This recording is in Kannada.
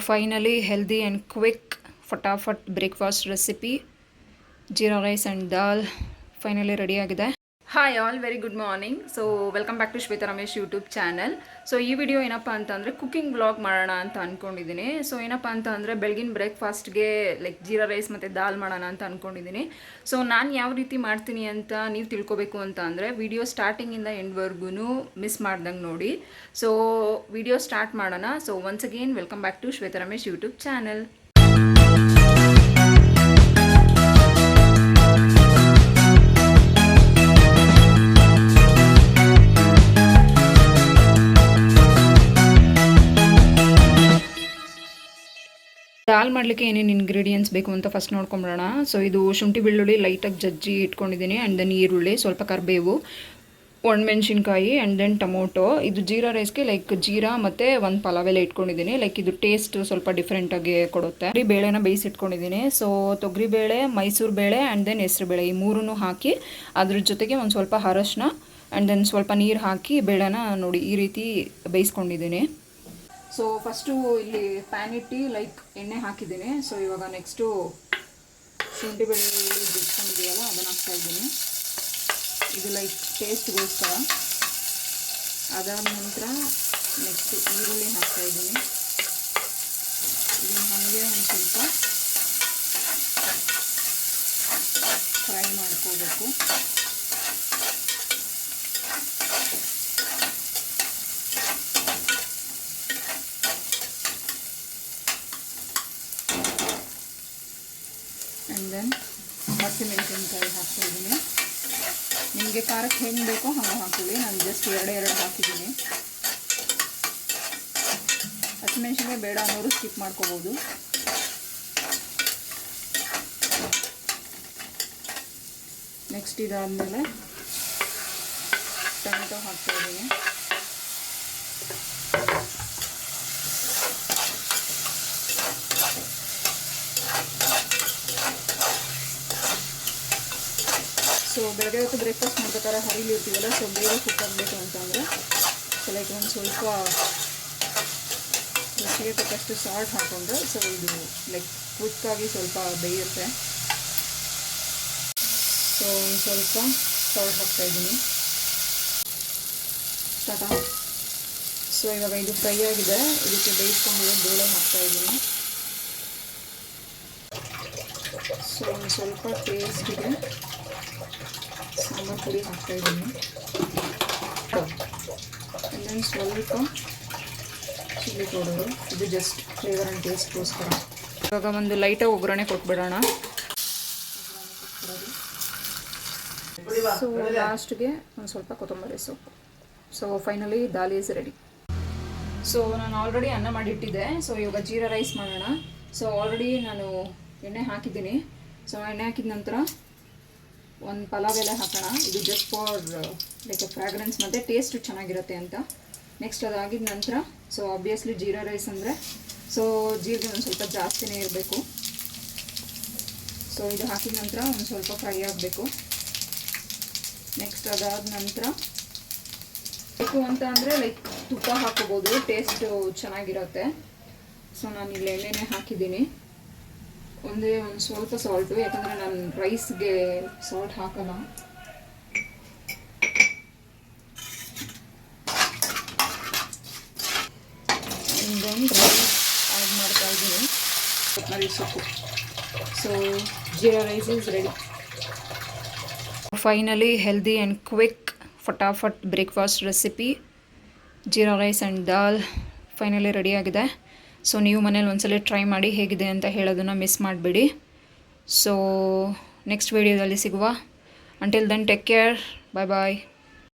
Finally, healthy and quick ಫಟಾಫಟ್ breakfast recipe jeera rice and dal finally ready ಆಗಿದೆ. Hi all, very good morning. So welcome back to Shweta Ramesh YouTube channel. So ಈ ವಿಡಿಯೋ ಏನಪ್ಪ ಅಂತಂದರೆ ಕುಕಿಂಗ್ ವ್ಲಾಗ್ ಮಾಡೋಣ ಅಂತ ಅಂದ್ಕೊಂಡಿದ್ದೀನಿ. ಸೊ ಏನಪ್ಪ ಅಂತ ಅಂದರೆ ಬೆಳಗಿನ ಬ್ರೇಕ್ಫಾಸ್ಟ್ಗೆ ಲೈಕ್ ಜೀರಾ ರೈಸ್ ಮತ್ತು ದಾಲ್ ಮಾಡೋಣ ಅಂತ ಅಂದ್ಕೊಂಡಿದ್ದೀನಿ. ಸೊ ನಾನು ಯಾವ ರೀತಿ ಮಾಡ್ತೀನಿ ಅಂತ ನೀವು ತಿಳ್ಕೊಬೇಕು ಅಂತ ಅಂದರೆ ವಿಡಿಯೋ ಸ್ಟಾರ್ಟಿಂಗಿಂದ ಎಂಡ್ವರೆಗೂ ಮಿಸ್ ಮಾಡ್ದಂಗೆ ನೋಡಿ. ಸೊ ವಿಡಿಯೋ ಸ್ಟಾರ್ಟ್ ಮಾಡೋಣ. So once again welcome back to Shweta Ramesh YouTube channel. Dal ಮಾಡಲಿಕ್ಕೆ ಏನೇನು ಇಂಗ್ರೀಡಿಯೆಂಟ್ಸ್ ಬೇಕು ಅಂತ ಫಸ್ಟ್ ನೋಡ್ಕೊಂಬಿಡೋಣ. ಸೊ ಇದು ಶುಂಠಿ ಬೆಳ್ಳುಳ್ಳಿ ಲೈಟಾಗಿ ಜಜ್ಜಿ ಇಟ್ಕೊಂಡಿದ್ದೀನಿ. ಆ್ಯಂಡ್ ದೆನ್ ಈರುಳ್ಳಿ, ಸ್ವಲ್ಪ ಕರಿಬೇವು, ಒಣಮೆಣ್ಸಿನ್ಕಾಯಿ ಆ್ಯಂಡ್ ದೆನ್ ಟೊಮೊಟೊ. ಇದು ಜೀರಾ ರೈಸ್ಗೆ ಲೈಕ್ ಜೀರಾ ಮತ್ತು ಒಂದು ಪಲಾವ್ ಎಲೆ ಇಟ್ಕೊಂಡಿದ್ದೀನಿ. ಲೈಕ್ ಇದು ಟೇಸ್ಟ್ ಸ್ವಲ್ಪ ಡಿಫ್ರೆಂಟಾಗಿ ಕೊಡುತ್ತೆ. ಬೇಳೆನ ಬೇಯಿಸಿಟ್ಕೊಂಡಿದ್ದೀನಿ. ಸೊ ತೊಗರಿಬೇಳೆ, ಮೈಸೂರು ಬೇಳೆ ಆ್ಯಂಡ್ ದೆನ್ ಹೆಸರು ಬೇಳೆ, ಈ ಮೂರನ್ನು ಹಾಕಿ ಅದ್ರ ಜೊತೆಗೆ ಒಂದು ಸ್ವಲ್ಪ ಅರಶಿನ ಆ್ಯಂಡ್ ದೆನ್ ಸ್ವಲ್ಪ ನೀರು ಹಾಕಿ ಬೇಳೆನ ನೋಡಿ ಈ ರೀತಿ ಬೇಯಿಸ್ಕೊಂಡಿದ್ದೀನಿ. ಸೊ ಫಸ್ಟು ಇಲ್ಲಿ ಪ್ಯಾನ್ ಇಟ್ಟು ಲೈಕ್ ಎಣ್ಣೆ ಹಾಕಿದ್ದೀನಿ. ಸೊ ಇವಾಗ ನೆಕ್ಸ್ಟು ಶುಂಠಿ ಬೆಳ್ಳುಳ್ಳಿ ಬಿಟ್ಕೊಂಡಿದೆಯಲ್ಲ ಅದನ್ನು ಹಾಕ್ತಾಯಿದ್ದೀನಿ. ಇದು ಲೈಕ್ ಟೇಸ್ಟ್ಗೋಸ್ಕರ. ಅದಾದ ನಂತರ ನೆಕ್ಸ್ಟು ಈರುಳ್ಳಿ ಹಾಕ್ತಾಯಿದ್ದೀನಿ. ಇದನ್ನು ಹಾಗೆ ಒಂದು ಸ್ವಲ್ಪ ಫ್ರೈ ಮಾಡ್ಕೋಬೇಕು. ಆ್ಯಂಡ್ ದೆನ್ ಹಸಿಮೆಣಸಿನ್ಕಾಯಿ ಹಾಕ್ತಾಯಿದ್ದೀನಿ. ನಿಮಗೆ ಖಾರಕ್ಕೆ ಹೆಂಗೆ ಬೇಕೋ ಹಾಗೆ ಹಾಕ್ತೀವಿ. ನಾನು ಜಸ್ಟ್ ಎರಡು ಹಾಕಿದ್ದೀನಿ. ಹಸಿಮೆಣಸಿನ್ಕಾಯಿ ಬೇಡ ಅನ್ನೋರು ಸ್ಕಿಪ್ ಮಾಡ್ಕೋಬೋದು. ನೆಕ್ಸ್ಟ್ ಇದಾದಮೇಲೆ ಟೊಮೆಟೊ ಹಾಕ್ತಾಯಿದ್ದೀನಿ. ಸೊ ಬೆಳಗ್ಗೆ ಹೊತ್ತು ಬ್ರೇಕ್ಫಾಸ್ಟ್ ಮಾಡ್ಬೇಕಾದ್ರೆ ಹರಿಲಿರ್ತೀವಲ್ಲ, ಸೊ ಬೇಗ ಕುಕ್ ಆಗಬೇಕು ಅಂತಂದರೆ ಸೊ ಲೈಕ್ ಒಂದು ಸ್ವಲ್ಪ ರುಚಿಗೆ ತಕ್ಕಷ್ಟು ಸಾಲ್ಟ್ ಹಾಕ್ಕೊಂಡ್ರೆ ಸೊ ಇದು ಲೈಕ್ ಕ್ವಿಕ್ಕಾಗಿ ಸ್ವಲ್ಪ ಬೇಯುತ್ತೆ. ಸೊ ಒಂದು ಸ್ವಲ್ಪ ಸಾಲ್ಟ್ ಹಾಕ್ತಾಯಿದ್ದೀನಿ. ಟಾಟಾ. ಸೊ ಇವಾಗ ಇದು ಫ್ರೈ ಆಗಿದೆ. ಇದಕ್ಕೆ ಬೇಯಿಸ್ಕೊಂಡಿರೋ ಬೇಳೆ ಹಾಕ್ತಾಯಿದ್ದೀನಿ. ಸೊ ಒಂದು ಸ್ವಲ್ಪ ಟೇಸ್ಟಿಗೆ ಸಾಂಬಾರು ಪುಡಿ ಹಾಕ್ತಾಯಿದ್ದೀನಿ. ಇನ್ನೊಂದು ಸ್ವಲ್ಪ ಚಿಲ್ಲಿ ಪೌಡರು, ಇದು ಜಸ್ಟ್ ಫ್ಲೇವರ್ ಆ್ಯಂಡ್ ಟೇಸ್ಟ್ಗೋಸ್ಕರ. ಇವಾಗ ಒಂದು ಲೈಟಾಗಿ ಒಗ್ಗರಣೆ ಕೊಟ್ಬಿಡೋಣ. ಸೊ ಲಾಸ್ಟ್ಗೆ ಒಂದು ಸ್ವಲ್ಪ ಕೊತ್ತಂಬರಿ ಸೊಪ್ಪು. So finally dal is ready. So ನಾನು ಆಲ್ರೆಡಿ ಅನ್ನ ಮಾಡಿಟ್ಟಿದ್ದೆ. ಸೊ ಇವಾಗ ಜೀರಾ ರೈಸ್ ಮಾಡೋಣ. ಸೊ ಆಲ್ರೆಡಿ ನಾನು ಎಣ್ಣೆ ಹಾಕಿದ್ದೀನಿ. ಸೊ ಎಣ್ಣೆ ಹಾಕಿದ ನಂತರ ಒಂದು ಪಲಾವ್ ಎಲೆ ಹಾಕೋಣ. ಇದು ಜಸ್ಟ್ ಫಾರ್ ಲೈಕ್ ಫ್ರಾಗ್ರೆನ್ಸ್ ಮತ್ತು ಟೇಸ್ಟ್ ಚೆನ್ನಾಗಿರುತ್ತೆ ಅಂತ. ನೆಕ್ಸ್ಟ್ ಅದಾಗಿದ ನಂತರ ಸೊ ಆಬ್ವಿಯಸ್ಲಿ ಜೀರಾ ರೈಸ್ ಅಂದರೆ ಸೊ ಜೀರಿಗೆ ಒಂದು ಸ್ವಲ್ಪ ಜಾಸ್ತಿನೇ ಇರಬೇಕು. ಸೊ ಇದು ಹಾಕಿದ ನಂತರ ಒಂದು ಸ್ವಲ್ಪ ಫ್ರೈ ಆಗಬೇಕು. ನೆಕ್ಸ್ಟ್ ಅದಾದ ನಂತರ ಬೇಕು ಅಂತ ಅಂದರೆ ಲೈಕ್ ತುಪ್ಪ ಹಾಕೋಬೋದು, ಟೇಸ್ಟು ಚೆನ್ನಾಗಿರುತ್ತೆ. ಸೊ ನಾನು ಇಲ್ಲಿ ಎಣ್ಣೆನೇ ಹಾಕಿದ್ದೀನಿ. ಒಂದು ಸ್ವಲ್ಪ ಸಾಲ್ಟು, ಯಾಕಂದರೆ ನಾನು ರೈಸ್ಗೆ ಸಾಲ್ಟ್ ಹಾಕಲ್ಲ. ದೆನ್ ರೈಸ್ ಆ್ಯಡ್ ಮಾಡ್ತಾ ಇದ್ದೀನಿ, ಕೊತ್ತಂಬರಿ ಸೊಪ್ಪು. So jeera rice is ready. Finally healthy and quick ಫಟಾಫಟ್ breakfast recipe jeera rice and dal finally ready ಆಗಿದೆ. ಸೊ ನೀವು ಮನೇಲಿ ಒಂದ್ಸಲ ಟ್ರೈ ಮಾಡಿ ಹೇಗಿದೆ ಅಂತ ಹೇಳೋದನ್ನು ಮಿಸ್ ಮಾಡಬೇಡಿ. ಸೊ ನೆಕ್ಸ್ಟ್ ವೀಡಿಯೋದಲ್ಲಿ ಸಿಗುವ. ಅಂಟಿಲ್ ದೆನ್ ಟೇಕ್ ಕೇರ್, ಬಾಯ್ ಬಾಯ್.